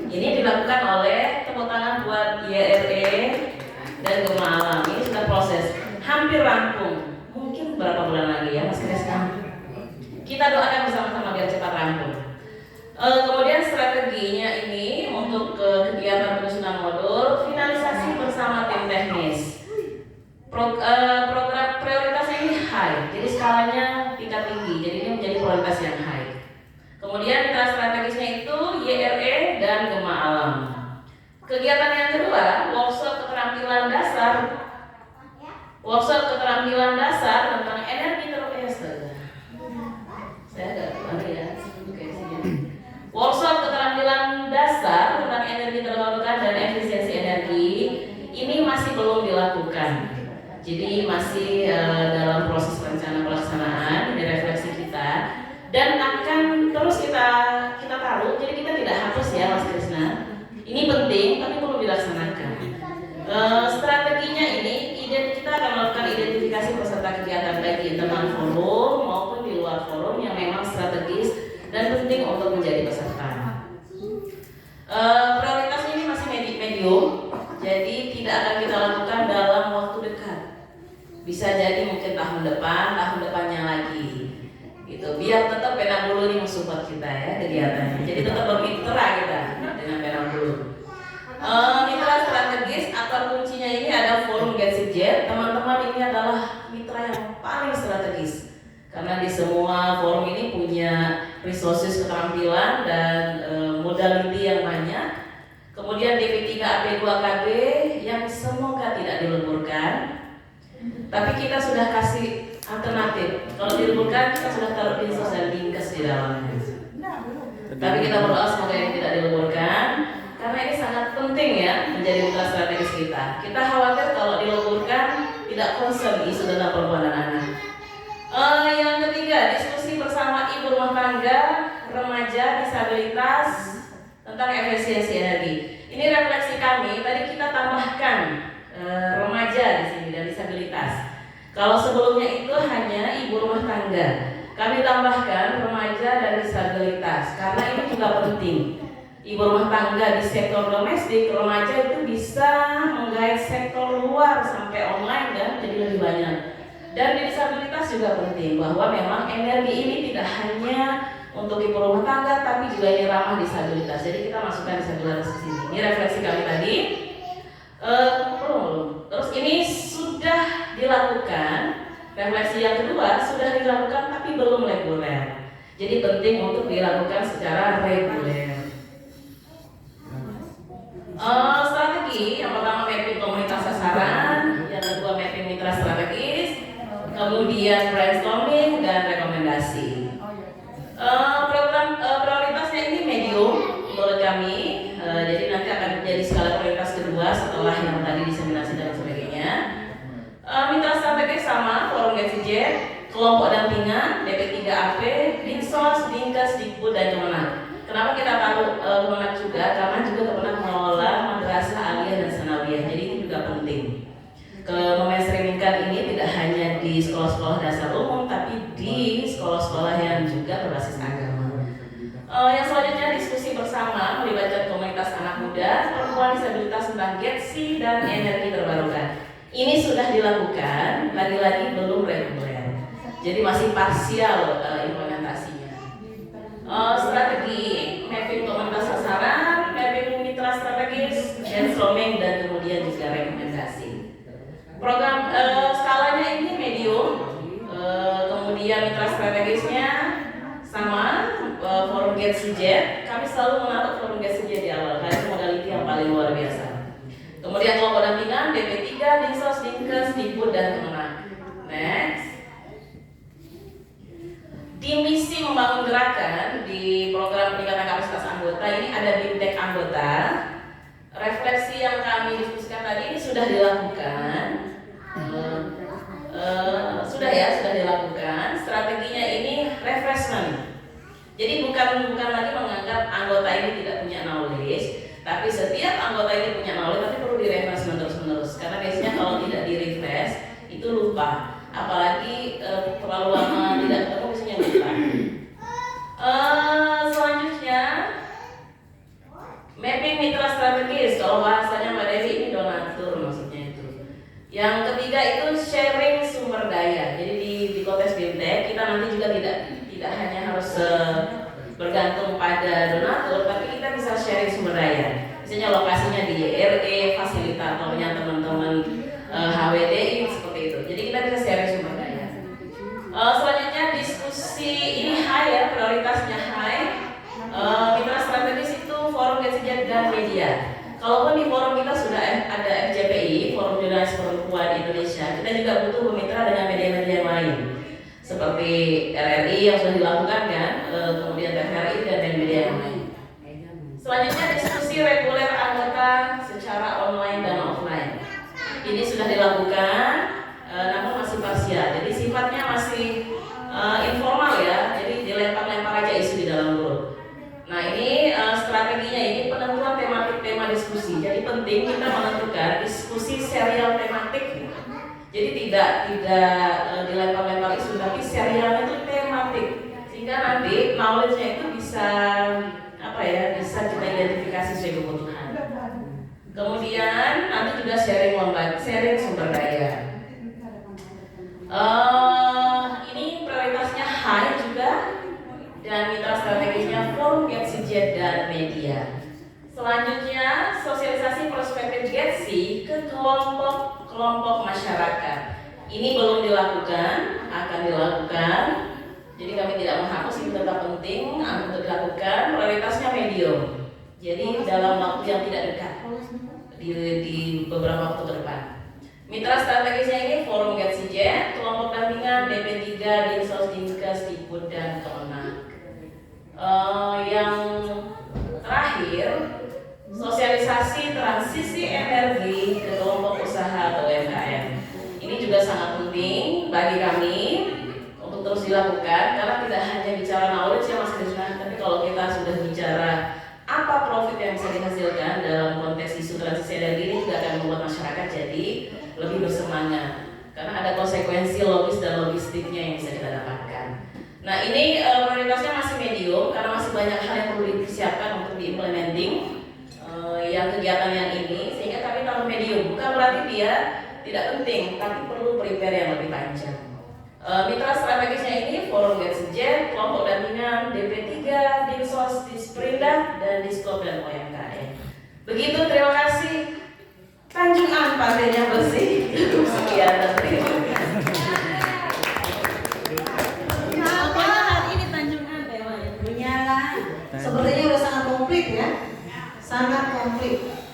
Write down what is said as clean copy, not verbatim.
Ini dilakukan oleh tepuk tangan buat YRE dan Gema Alam. Ini sudah proses, hampir rampung. Mungkin beberapa bulan lagi ya Mas Krisna. Kita doakan bersama-sama biar cepat rampung. Kemudian strateginya ini untuk kegiatan penyusunan modul, finalisasi bersama tim teknis. Program prioritasnya ini high, jadi skalanya tingkat tinggi, jadi ini menjadi prioritas yang high. Kemudian mitra strategisnya itu YRE dan Gema Alam. Kegiatan yang kedua, workshop keterampilan dasar. Workshop keterampilan dasar tentang energi terbarukan. Saya agak aneh ya. Workshop keterampilan dasar tentang energi terbarukan dan efisiensi energi ini masih belum dilakukan. Jadi masih dalam proses rencana pelaksanaan, direfleksi kita dan akan terus kita taruh. Jadi kita tidak hapus ya Mas Krisna. Ini penting tapi perlu dilaksanakan. Strateginya ini kita akan melakukan identifikasi peserta kegiatan baik di internal forum maupun di luar forum yang memang strategis dan penting untuk menjadi peserta. Prioritasnya ini masih medium, jadi tidak akan kita lakukan dalam waktu dekat. Bisa jadi mungkin tahun depannya lagi. Gitu. Biar tetap Penang Bulu ini mensupport kita ya kegiatannya. Jadi tetap bermitra kita dengan Penang Bulu. Mitra strategis akar kuncinya ini ada forum GetSitJet. Teman-teman ini adalah mitra yang paling strategis. Karena di semua forum ini punya resources keterampilan dan modality yang banyak. Kemudian DP3AP2KB yang semoga tidak dileburkan. Tapi kita sudah kasih alternatif. Kalau dileburkan kita sudah taruh dinsos dan dinkes di dalamnya. Tapi kita berdoa semoga ini tidak dileburkan. Karena ini sangat penting ya menjadi mitra strategis kita. Kita khawatir kalau dileburkan tidak concern isu tentang perempuan dan anak. Yang ketiga, diskusi bersama ibu rumah tangga, remaja, disabilitas tentang efisiensi energi. Ini refleksi kami. Tadi kita tambahkan remaja di sini dan disabilitas. Kalau sebelumnya itu hanya ibu rumah tangga, kami tambahkan remaja dan disabilitas karena ini juga penting. Ibu rumah tangga di sektor domestik, remaja itu bisa menggait sektor luar sampai online dan jadi lebih banyak. Dan di disabilitas juga penting bahwa memang energi ini tidak hanya untuk ibu rumah tangga tapi juga ini ramah disabilitas. Jadi kita masukkan disabilitas ke sini. Ini refleksi kami tadi. Terus ini sudah dilakukan. Refleksi yang kedua sudah dilakukan tapi belum reguler. Jadi penting untuk dilakukan secara reguler. Strategi yang pertama mapping komunitas sasaran, yang kedua mapping mitra strategis, kemudian brainstorming dan rekomendasi. Program prioritasnya ini medium menurut kami, jadi nanti akan menjadi skala prioritas kedua setelah yang tadi diseminasi dan sebagainya. Mitra strategis sama, forum GetSitJet, kelompok dampingan, DP3AP, Dinsos, Dinkes, Dikbud dan Kemenang. Kenapa kita taruh Kemenang juga? Karena juga Kemenang mengelola madrasah aliyah dan sanawiyah, jadi itu juga penting. Memainstreamingkan ini tidak hanya di sekolah-sekolah dasar umum, tapi di sekolah-sekolah yang juga berbasis agama. Yang selanjutnya diskusi bersama melibatkan komunitas anak muda, perempuan disabilitas tentang GetSi dan energi terbarukan. Ini sudah dilakukan, lagi-lagi belum reguler, jadi masih parsial implementasinya. Strategi mapping komunitas sasaran, mapping mitra strategis, brainstorming dan kemudian juga rekomendasi. Program skalanya ini medium, kemudian mitra strategisnya sama, forum GetSitJet. Kami selalu menaruh forum GetSitJet di awal karena modality yang paling luar biasa. Kemudian kelompok dampingan, DP3, Dinsos, Dinkes, Dikbud dan Kemenang. Next. Di misi membangun gerakan di program peningkatan kapasitas anggota ini ada BIMTEK anggota. Refleksi yang kami diskusikan tadi ini sudah dilakukan. Sudah dilakukan. Strateginya ini refreshment. Jadi bukan lagi menganggap anggota ini tidak punya knowledge, tapi setiap anggota ini punya knowledge, tapi perlu direfreshment terus-menerus. Karena biasanya kalau tidak direfresh itu lupa. Apalagi terlalu lama tidak ketemu biasanya lupa. Selanjutnya Mapping mitra strategis, kalau bahasanya Mbak Devi ini donatur maksudnya itu. Yang ketiga itu sharing sumber daya. Jadi di kontes BIMTEK kita nanti juga tidak hanya harus bergantung pada donatur, tapi kita bisa sharing sumber daya. Misalnya lokasinya di RE, fasilitatornya teman-teman HWDI seperti itu. Jadi kita bisa sharing sumber daya. Selanjutnya diskusi ini high ya, prioritasnya high. Mitra strategis itu forum gesseja dan media. Kalaupun di forum kita sudah ada FJPI, Forum Jurnalis Perempuan Indonesia, kita juga butuh bermitra dengan media-media yang lain seperti RRI yang sudah dilakukan kan, kemudian TVRI dan media yang lain. Selanjutnya diskusi reguler anggota secara online dan offline. Ini sudah dilakukan, namun masih parsial. Jadi sifatnya masih informal ya, jadi dilempar-lempar aja isu di dalam grup. Nah ini strateginya ini penentuan tema diskusi. Jadi penting kita menentukan diskusi serial tematik. Jadi tidak dilempar-lempar isu, tapi serialnya itu tematik. Sehingga nanti knowledge-nya itu bisa bisa kita identifikasi sesuai kebutuhan. Kemudian nanti juga sharing sumber daya. Ini prioritasnya high juga. Dan mitra strategisnya forum GETSI dan media. Selanjutnya sosialisasi perspektif GETSI ke kelompok masyarakat. Ini belum dilakukan, akan dilakukan. Jadi kami tidak menghapus, ini tetap penting untuk dilakukan. Prioritasnya medium. Jadi dalam waktu yang tidak dekat, di beberapa waktu ke depan. Mitra strategisnya ini forum GETSI, kelompok dampingan DP3, Dinsos, Dinkes, Dikbud dan Kemenang. Yang terakhir, sosialisasi transisi energi ke kelompok usaha atau UMKM. Ini juga sangat penting bagi kami untuk terus dilakukan, karena tidak hanya bicara knowledge yang masih disunahkan, tapi kalau kita sudah bicara apa profit yang bisa dihasilkan dalam konteks isu transisi energi, ini juga akan membuat masyarakat jadi lebih bersemangat, karena ada konsekuensi logis dan logistiknya yang bisa kita dapatkan. Nah ini prioritasnya masih medium karena masih banyak hal yang perlu disiapkan untuk diimplementing yang kegiatan yang ini, sehingga kami taruh medium. Bukan berarti dia tidak penting, tapi perlu prepare yang lebih panjang. Mitra strategisnya ini forum GETSI, kelompok dampingan DP3, Dinsos, Disperindah, dan Diskop dan UMKM. Begitu, terima kasih. Tanjungan pantainya bersih. Sekian dan terima kasih. Sepertinya sudah sangat komplit ya, sangat komplit.